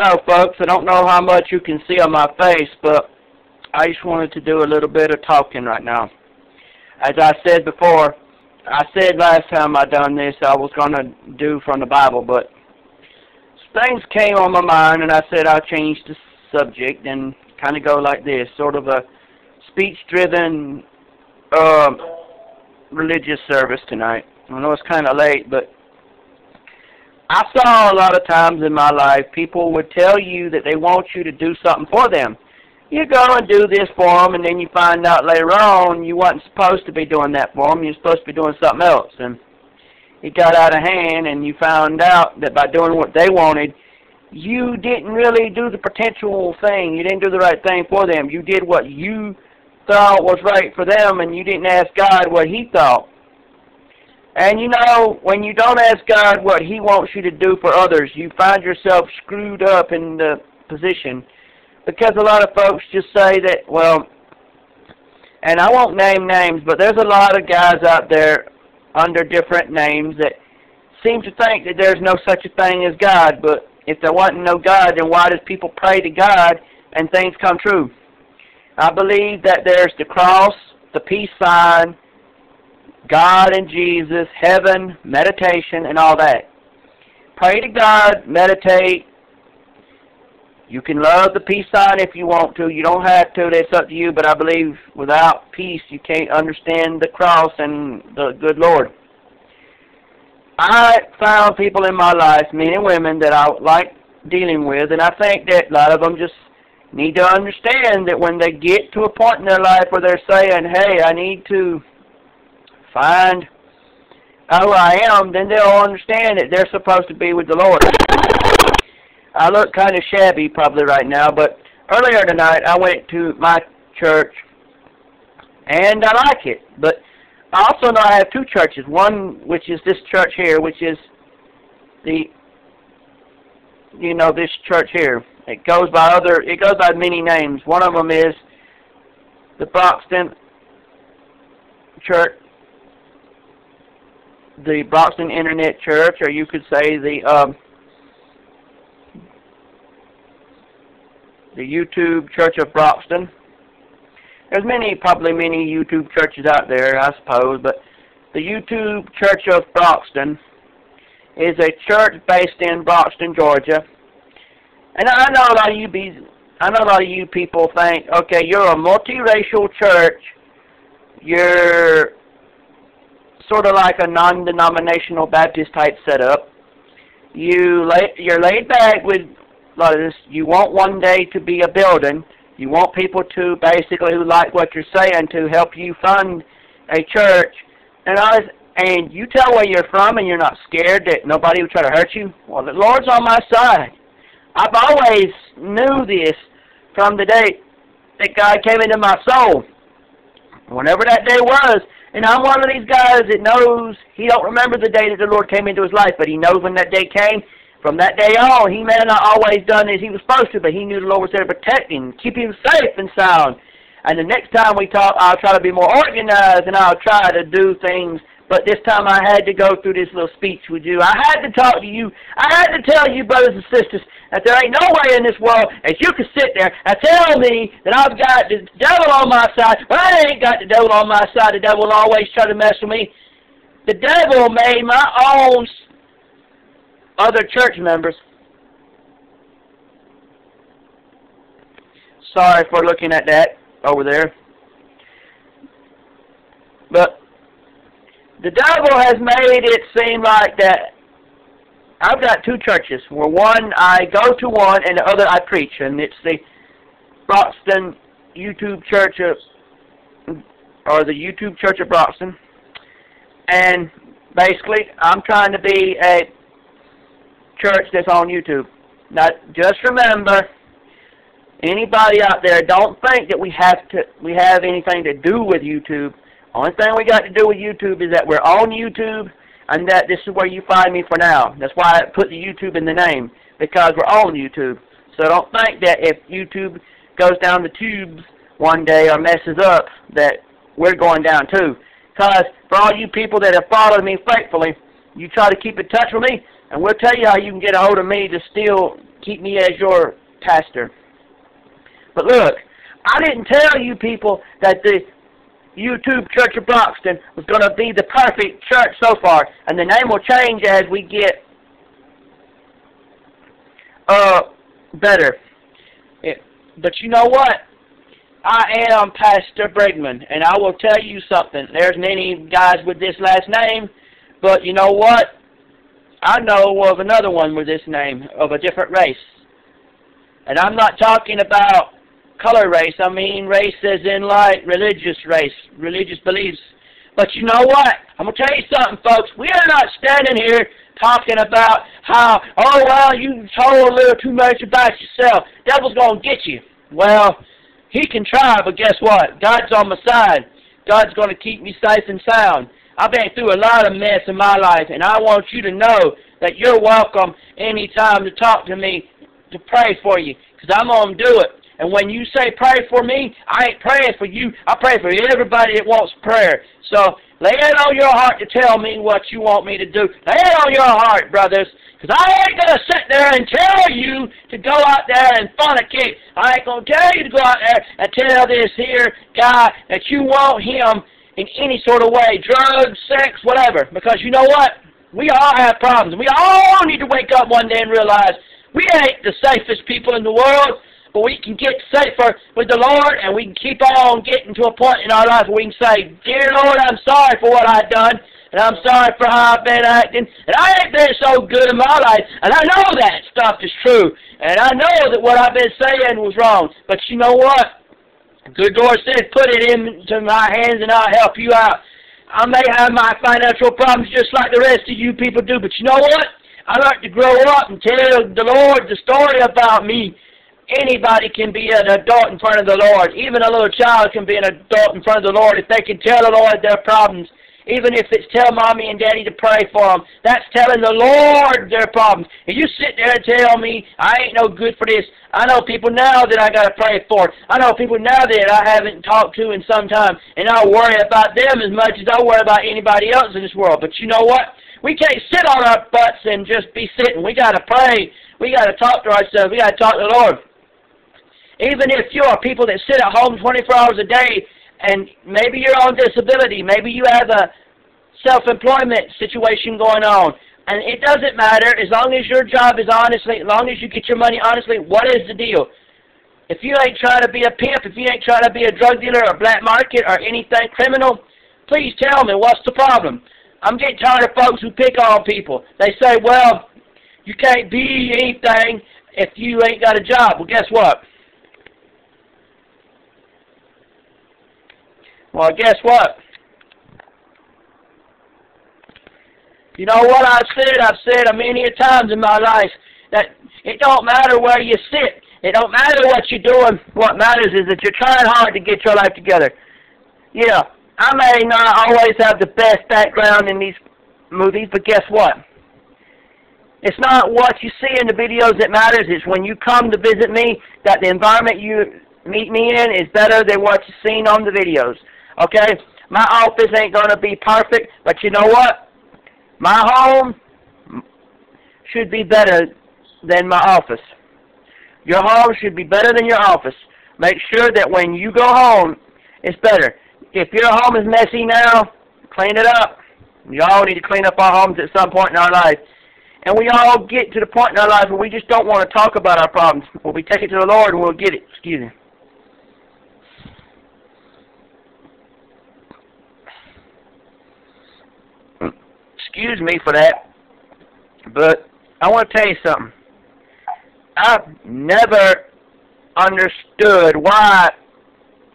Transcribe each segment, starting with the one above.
Hello, folks. I don't know how much you can see on my face, but I just wanted to do a little bit of talking right now. As I said before, I said last time I done this I was going to do from the Bible, but things came on my mind, and I said I'll change the subject and kind of go like this, sort of a speech-driven religious service tonight. I know it's kind of late, but I saw a lot of times in my life people would tell you that they want you to do something for them. You go and do this for them, and then you find out later on you wasn't supposed to be doing that for them. You're supposed to be doing something else. And it got out of hand, and you found out that by doing what they wanted, you didn't really do the potential thing. You didn't do the right thing for them. You did what you thought was right for them, and you didn't ask God what He thought. And you know, when you don't ask God what He wants you to do for others, you find yourself screwed up in the position. Because a lot of folks just say that, well, and I won't name names, but there's a lot of guys out there under different names that seem to think that there's no such a thing as God. But if there wasn't no God, then why does people pray to God and things come true? I believe that there's the cross, the peace sign, God and Jesus, heaven, meditation, and all that. Pray to God, meditate. You can love the peace sign if you want to. You don't have to. That's up to you. But I believe without peace, you can't understand the cross and the good Lord. I found people in my life, men and women, that I like dealing with, and I think that a lot of them just need to understand that when they get to a point in their life where they're saying, hey, I need to find out who I am, then they'll understand that they're supposed to be with the Lord. I look kind of shabby probably right now, but earlier tonight I went to my church, and I like it. But I also know I have two churches. One, which is this church here, which is the, this church here. It goes by many names. One of them is the Broxton Church, the Broxton Internet Church, or you could say the YouTube Church of Broxton. There's probably many YouTube churches out there, I suppose, but the YouTube Church of Broxton is a church based in Broxton, Georgia. And I know a lot of you people think, okay, you're a multiracial church. You're sort of like a non-denominational Baptist type setup. You're laid back with a lot of this. You want one day to be a building. You want people to basically who like what you're saying to help you fund a church. And you tell where you're from, and you're not scared that nobody will try to hurt you. Well, the Lord's on my side. I've always knew this from the day that God came into my soul. Whenever that day was, and I'm one of these guys that knows he don't remember the day that the Lord came into his life, but he knows when that day came. From that day on, he may have not always done as he was supposed to, but he knew the Lord was there to protect him, keep him safe and sound. And the next time we talk, I'll try to be more organized, and I'll try to do things. But this time I had to go through this little speech with you. I had to talk to you. I had to tell you, brothers and sisters, that there ain't no way in this world that you can sit there and tell me that I've got the devil on my side. But I ain't got the devil on my side. The devil will always try to mess with me. The devil made my own other church members. Sorry for looking at that over there. But the devil has made it seem like that I've got two churches, where one I go to one and the other I preach, and it's the Broxton YouTube Church or the YouTube Church of Broxton. And basically, I'm trying to be a church that's on YouTube. Now, just remember, anybody out there, don't think that we have anything to do with YouTube. Only thing we got to do with YouTube is that we're on YouTube, and that this is where you find me for now. That's why I put the YouTube in the name, because we're on YouTube. So don't think that if YouTube goes down the tubes one day or messes up, that we're going down too. Because for all you people that have followed me faithfully, you try to keep in touch with me, and we'll tell you how you can get a hold of me to still keep me as your pastor. But look, I didn't tell you people that the YouTube Church of Broxton was going to be the perfect church so far, and the name will change as we get better. But you know what? I am Pastor BRIGMOND, and I will tell you something. There's many guys with this last name, but you know what? I know of another one with this name, of a different race. And I'm not talking about color race. I mean race as in like religious race, religious beliefs. But you know what? I'm going to tell you something, folks. We are not standing here talking about how, oh, well, you told a little too much about yourself. Devil's going to get you. Well, he can try, but guess what? God's on my side. God's going to keep me safe and sound. I've been through a lot of mess in my life, and I want you to know that you're welcome anytime to talk to me, to pray for you, because I'm going to do it. And when you say pray for me, I ain't praying for you. I pray for everybody that wants prayer. So lay it on your heart to tell me what you want me to do. Lay it on your heart, brothers, because I ain't going to sit there and tell you to go out there and fornicate. I ain't going to tell you to go out there and tell this here guy that you want him in any sort of way, drugs, sex, whatever. Because you know what? We all have problems. We all need to wake up one day and realize we ain't the safest people in the world. But we can get safer with the Lord, and we can keep on getting to a point in our life where we can say, Dear Lord, I'm sorry for what I've done, and I'm sorry for how I've been acting, and I ain't been so good in my life, and I know that stuff is true, and I know that what I've been saying was wrong. But you know what? The good Lord said, put it into my hands, and I'll help you out. I may have my financial problems just like the rest of you people do, but you know what? I like to grow up and tell the Lord the story about me. Anybody can be an adult in front of the Lord. Even a little child can be an adult in front of the Lord if they can tell the Lord their problems. Even if it's tell Mommy and Daddy to pray for them. That's telling the Lord their problems. If you sit there and tell me, I ain't no good for this. I know people now that I got to pray for. I know people now that I haven't talked to in some time. And I worry about them as much as I worry about anybody else in this world. But you know what? We can't sit on our butts and just be sitting. We got to pray. We got to talk to ourselves. We got to talk to the Lord. Even if you're people that sit at home 24 hours a day, and maybe you're on disability, maybe you have a self-employment situation going on, and it doesn't matter, as long as your job is honestly, as long as you get your money honestly, what is the deal? If you ain't trying to be a pimp, if you ain't trying to be a drug dealer or black market or anything criminal, please tell me, what's the problem? I'm getting tired of folks who pick on people. They say, well, you can't be anything if you ain't got a job. Well, guess what? Well, guess what? You know what I've said many a times in my life, that it don't matter where you sit. It don't matter what you're doing. What matters is that you're trying hard to get your life together. Yeah, I may not always have the best background in these movies, but guess what? It's not what you see in the videos that matters. It's when you come to visit me that the environment you meet me in is better than what you've seen on the videos. Okay? My office ain't going to be perfect, but you know what? My home should be better than my office. Your home should be better than your office. Make sure that when you go home, it's better. If your home is messy now, clean it up. We all need to clean up our homes at some point in our life. And we all get to the point in our life where we just don't want to talk about our problems. Well, we take it to the Lord and we'll get it. Excuse me. Excuse me for that, but I want to tell you something. I've never understood why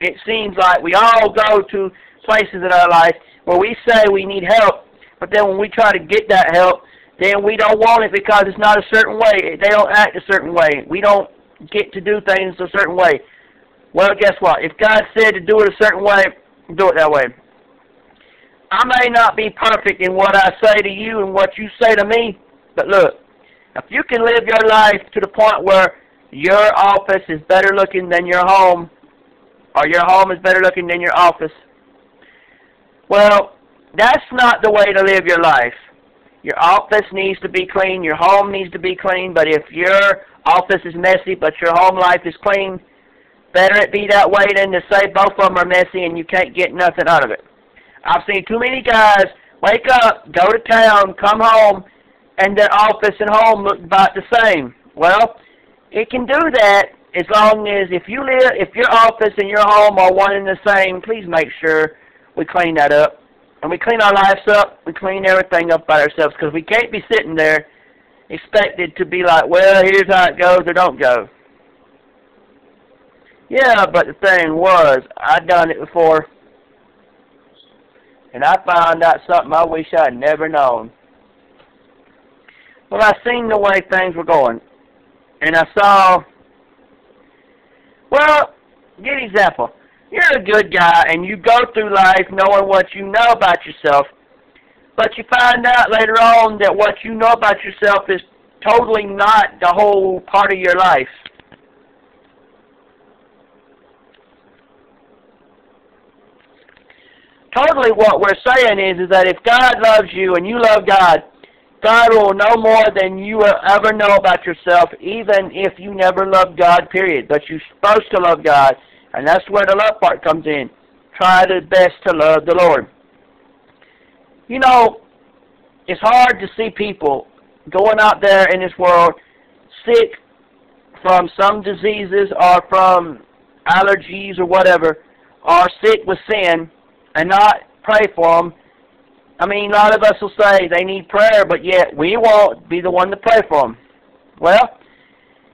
it seems like we all go to places in our life where we say we need help, but then when we try to get that help, then we don't want it because it's not a certain way. They don't act a certain way. We don't get to do things a certain way. Well, guess what? If God said to do it a certain way, do it that way. I may not be perfect in what I say to you and what you say to me, but look, if you can live your life to the point where your office is better looking than your home, or your home is better looking than your office, well, that's not the way to live your life. Your office needs to be clean. Your home needs to be clean. But if your office is messy but your home life is clean, better it be that way than to say both of them are messy and you can't get nothing out of it. I've seen too many guys wake up, go to town, come home, and their office and home look about the same. Well, it can do that as long as if your office and your home are one and the same, please make sure we clean that up. And we clean our lives up, we clean everything up by ourselves, because we can't be sitting there expected to be like, well, here's how it goes or don't go. Yeah, but the thing was, I'd done it before, and I found out something I wish I'd never known. Well, I seen the way things were going, and I saw, well, give an example. You're a good guy, and you go through life knowing what you know about yourself, but you find out later on that what you know about yourself is totally not the whole part of your life. Totally what we're saying is that if God loves you and you love God, God will know more than you will ever know about yourself, even if you never loved God, period. But you're supposed to love God, and that's where the love part comes in. Try the best to love the Lord. You know, it's hard to see people going out there in this world sick from some diseases or from allergies or whatever, or sick with sin, and not pray for them. I mean, a lot of us will say they need prayer, but yet we won't be the one to pray for them. Well,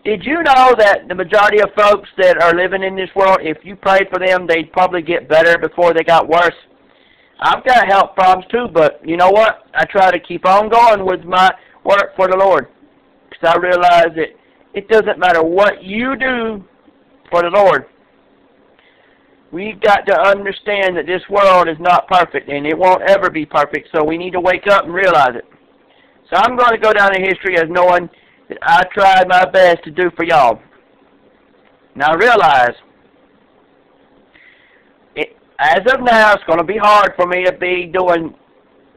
did you know that the majority of folks that are living in this world, if you prayed for them, they'd probably get better before they got worse? I've got health problems too, but you know what? I try to keep on going with my work for the Lord, because I realize that it doesn't matter what you do for the Lord. We've got to understand that this world is not perfect, and it won't ever be perfect, so we need to wake up and realize it. So I'm going to go down in history as knowing that I tried my best to do for y'all. Now realize, as of now, it's going to be hard for me to be doing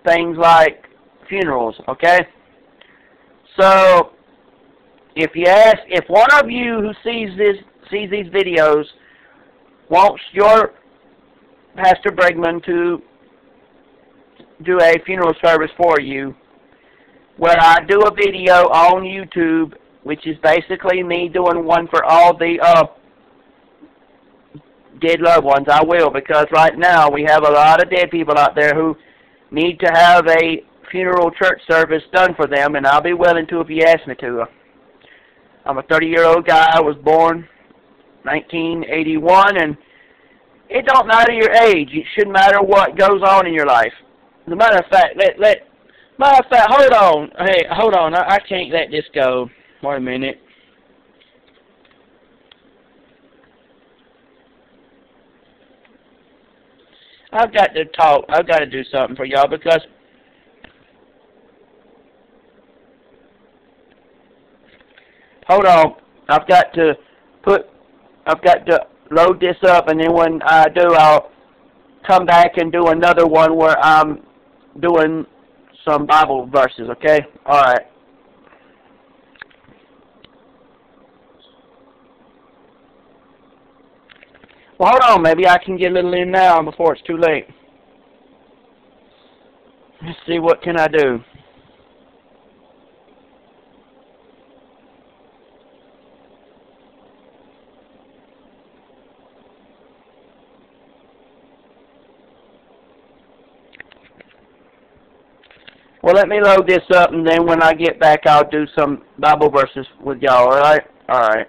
things like funerals, okay? So, if one of you who sees these videos wants your Pastor Brigmond to do a funeral service for you, where I do a video on YouTube, which is basically me doing one for all the dead loved ones, I will, because right now we have a lot of dead people out there who need to have a funeral church service done for them, and I'll be willing to if you ask me to. I'm a 30-year-old guy. I was born 1981, and it don't matter your age. It shouldn't matter what goes on in your life. As a matter of fact, hold on. Hey, hold on. I can't let this go. Wait a minute. I've got to talk. I've got to do something for y'all because hold on. I've got to load this up, and then when I do, I'll come back and do another one where I'm doing some Bible verses, okay? Alright. Well, hold on. Maybe I can get a little in now before it's too late. Let's see, what can I do? Well, let me load this up, and then when I get back, I'll do some Bible verses with y'all, alright? Alright.